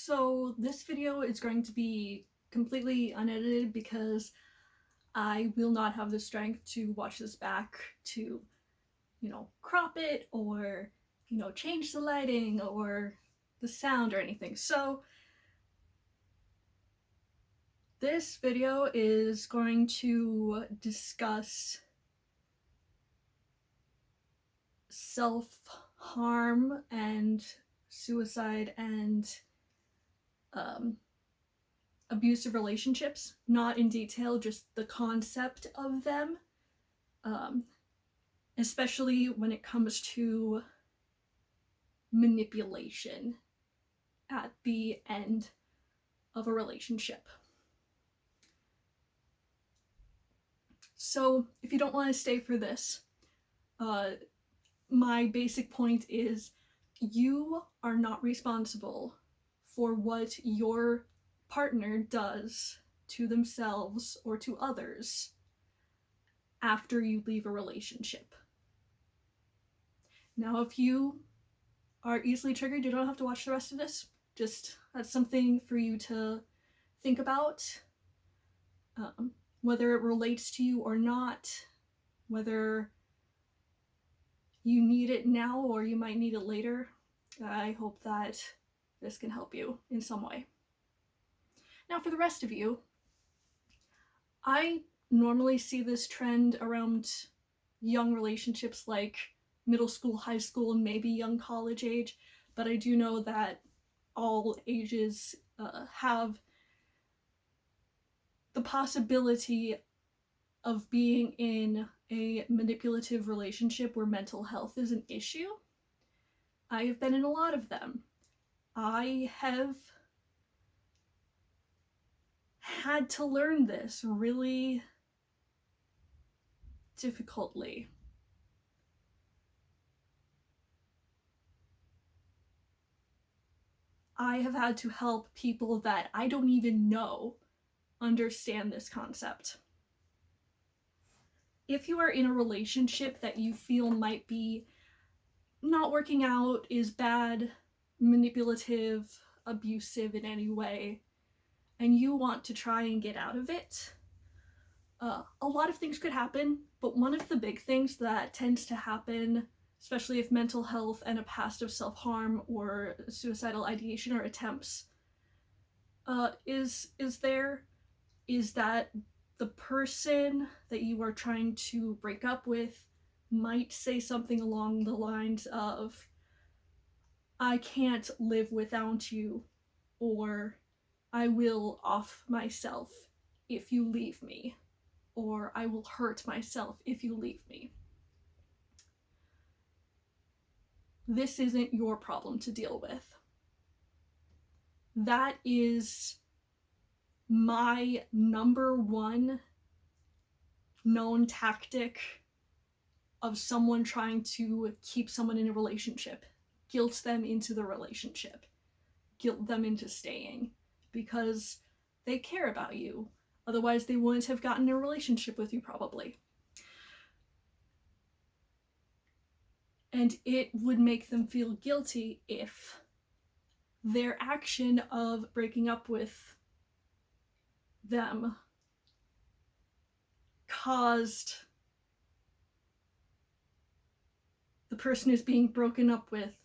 So this video is going to be completely unedited because I will not have the strength to watch this back to, crop it or, change the lighting or the sound or anything. So this video is going to discuss self-harm and suicide and abusive relationships, not in detail, just the concept of them, especially when it comes to manipulation at the end of a relationship. So if you don't want to stay for this, my basic point is you are not responsible for what your partner does to themselves or to others after you leave a relationship. Now, if you are easily triggered, you don't have to watch the rest of this. Just that's something for you to think about, whether it relates to you or not, whether you need it now or you might need it later. I hope that this can help you in some way. Now, for the rest of you, I normally see this trend around young relationships like middle school, high school, and maybe young college age, but I do know that all ages have the possibility of being in a manipulative relationship where mental health is an issue. I have been in a lot of them. I have had to learn this really difficultly. I have had to help people that I don't even know understand this concept. If you are in a relationship that you feel might be not working out, is bad, manipulative, abusive in any way, and you want to try and get out of it, a lot of things could happen, but one of the big things that tends to happen, especially if mental health and a past of self-harm or suicidal ideation or attempts is that the person that you are trying to break up with might say something along the lines of, "I can't live without you," or "I will off myself if you leave me," or "I will hurt myself if you leave me." This isn't your problem to deal with. That is my number one known tactic of someone trying to keep someone in a relationship. Guilt them into the relationship. Guilt them into staying because they care about you. Otherwise, they wouldn't have gotten in a relationship with you, probably. And it would make them feel guilty if their action of breaking up with them caused the person who's being broken up with,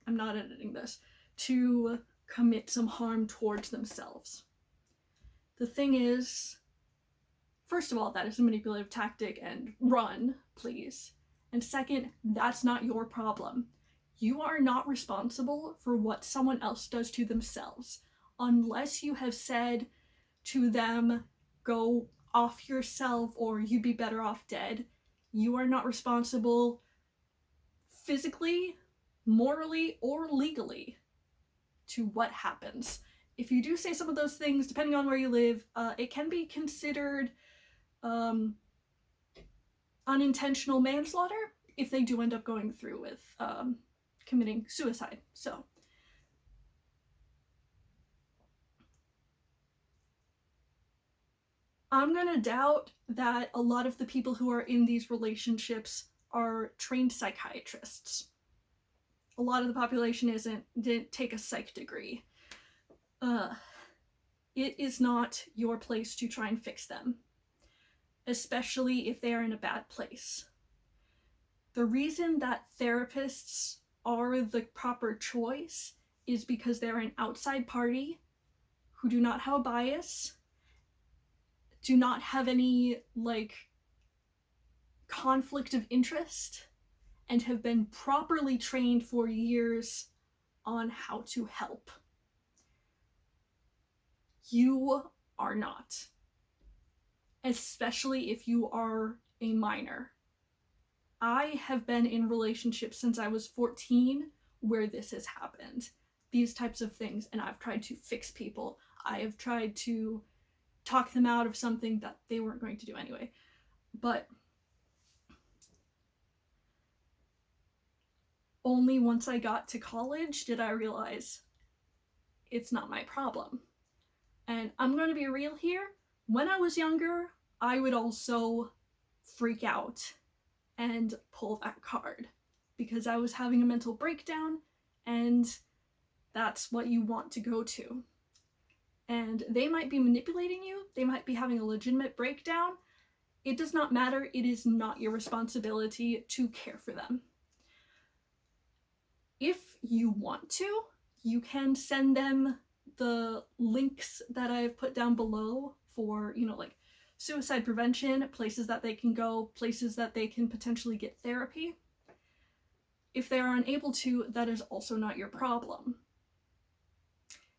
I'm not editing this, to commit some harm towards themselves. The thing is, first of all, that is a manipulative tactic and run, please. And second, that's not your problem. You are not responsible for what someone else does to themselves. Unless you have said to them, "Go off yourself," or "You'd be better off dead," you are not responsible physically, morally, or legally to what happens. If you do say some of those things, depending on where you live, it can be considered unintentional manslaughter if they do end up going through with committing suicide. So I'm gonna doubt that a lot of the people who are in these relationships are trained psychiatrists. A lot of the population didn't take a psych degree. it is not your place to try and fix them, especially if they are in a bad place. The reason that therapists are the proper choice is because they're an outside party who do not have a bias, do not have any conflict of interest, and have been properly trained for years on how to help. You are not. Especially if you are a minor. I have been in relationships since I was 14 where this has happened. These types of things, and I've tried to fix people. I have tried to talk them out of something that they weren't going to do anyway. But only once I got to college did I realize it's not my problem. And I'm going to be real here. When I was younger, I would also freak out and pull that card because I was having a mental breakdown, and that's what you want to go to. And they might be manipulating you, they might be having a legitimate breakdown. It does not matter. It is not your responsibility to care for them. If you want to, you can send them the links that I've put down below for, suicide prevention, places that they can go, places that they can potentially get therapy. If they are unable to, that is also not your problem.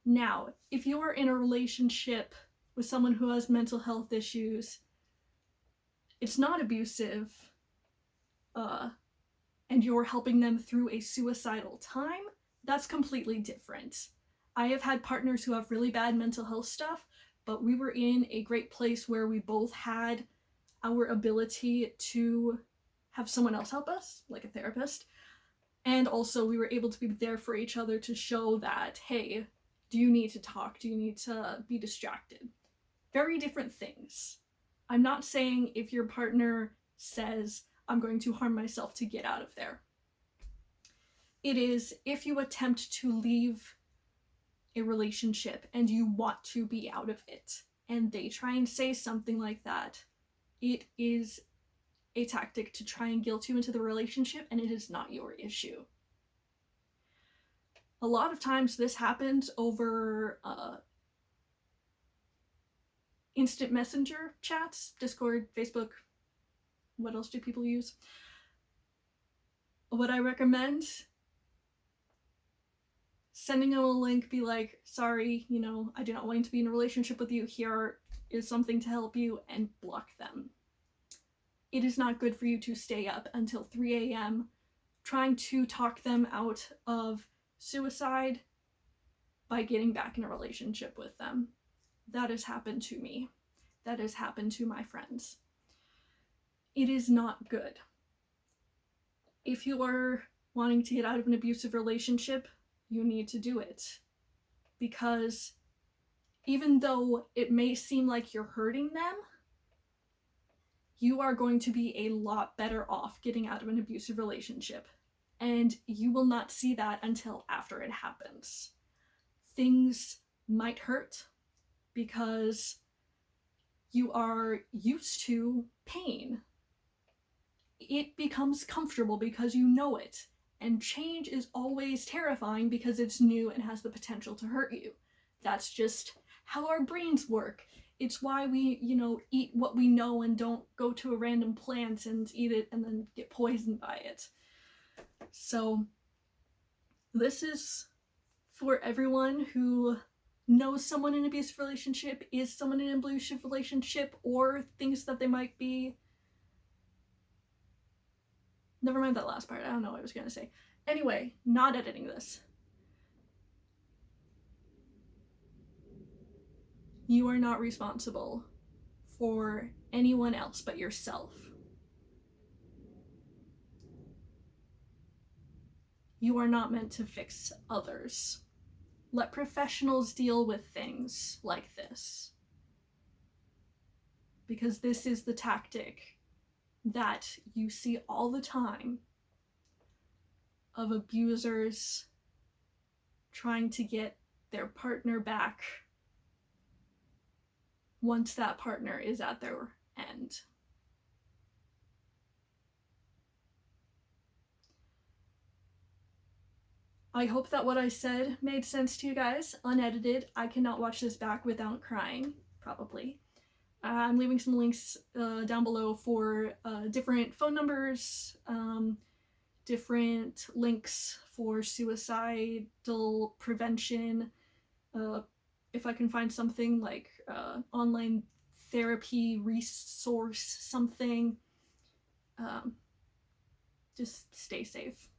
Now, if you are in a relationship with someone who has mental health issues, it's not abusive, and you're helping them through a suicidal time, that's completely different. I have had partners who have really bad mental health stuff, but we were in a great place where we both had our ability to have someone else help us, like a therapist. And also we were able to be there for each other to show that, hey, do you need to talk? Do you need to be distracted? Very different things. I'm not saying if your partner says, I'm going to harm myself to get out of there. It is if you attempt to leave a relationship and you want to be out of it, and they try and say something like that, it is a tactic to try and guilt you into the relationship, and it is not your issue. A lot of times this happens over instant messenger chats, Discord, Facebook. What else do people use? What I recommend, sending them a link, be like, sorry, I do not want to be in a relationship with you. Here is something to help you, and block them. It is not good for you to stay up until 3 a.m. trying to talk them out of suicide by getting back in a relationship with them. That has happened to me. That has happened to my friends. It is not good. If you are wanting to get out of an abusive relationship, you need to do it. Because even though it may seem like you're hurting them, you are going to be a lot better off getting out of an abusive relationship. And you will not see that until after it happens. Things might hurt because you are used to pain. It becomes comfortable because you know it. And change is always terrifying because it's new and has the potential to hurt you. That's just how our brains work. It's why we, eat what we know and don't go to a random plant and eat it and then get poisoned by it. So this is for everyone who knows someone in an abusive relationship, is someone in an abusive relationship, or thinks that they might be. Never mind that last part. I don't know what I was going to say. Anyway, not editing this. You are not responsible for anyone else but yourself. You are not meant to fix others. Let professionals deal with things like this. Because this is the tactic that you see all the time of abusers trying to get their partner back once that partner is at their end. I hope that what I said made sense to you guys. Unedited, I cannot watch this back without crying, probably. I'm leaving some links down below for different phone numbers, different links for suicidal prevention. If I can find something like online therapy resource, something. Just stay safe.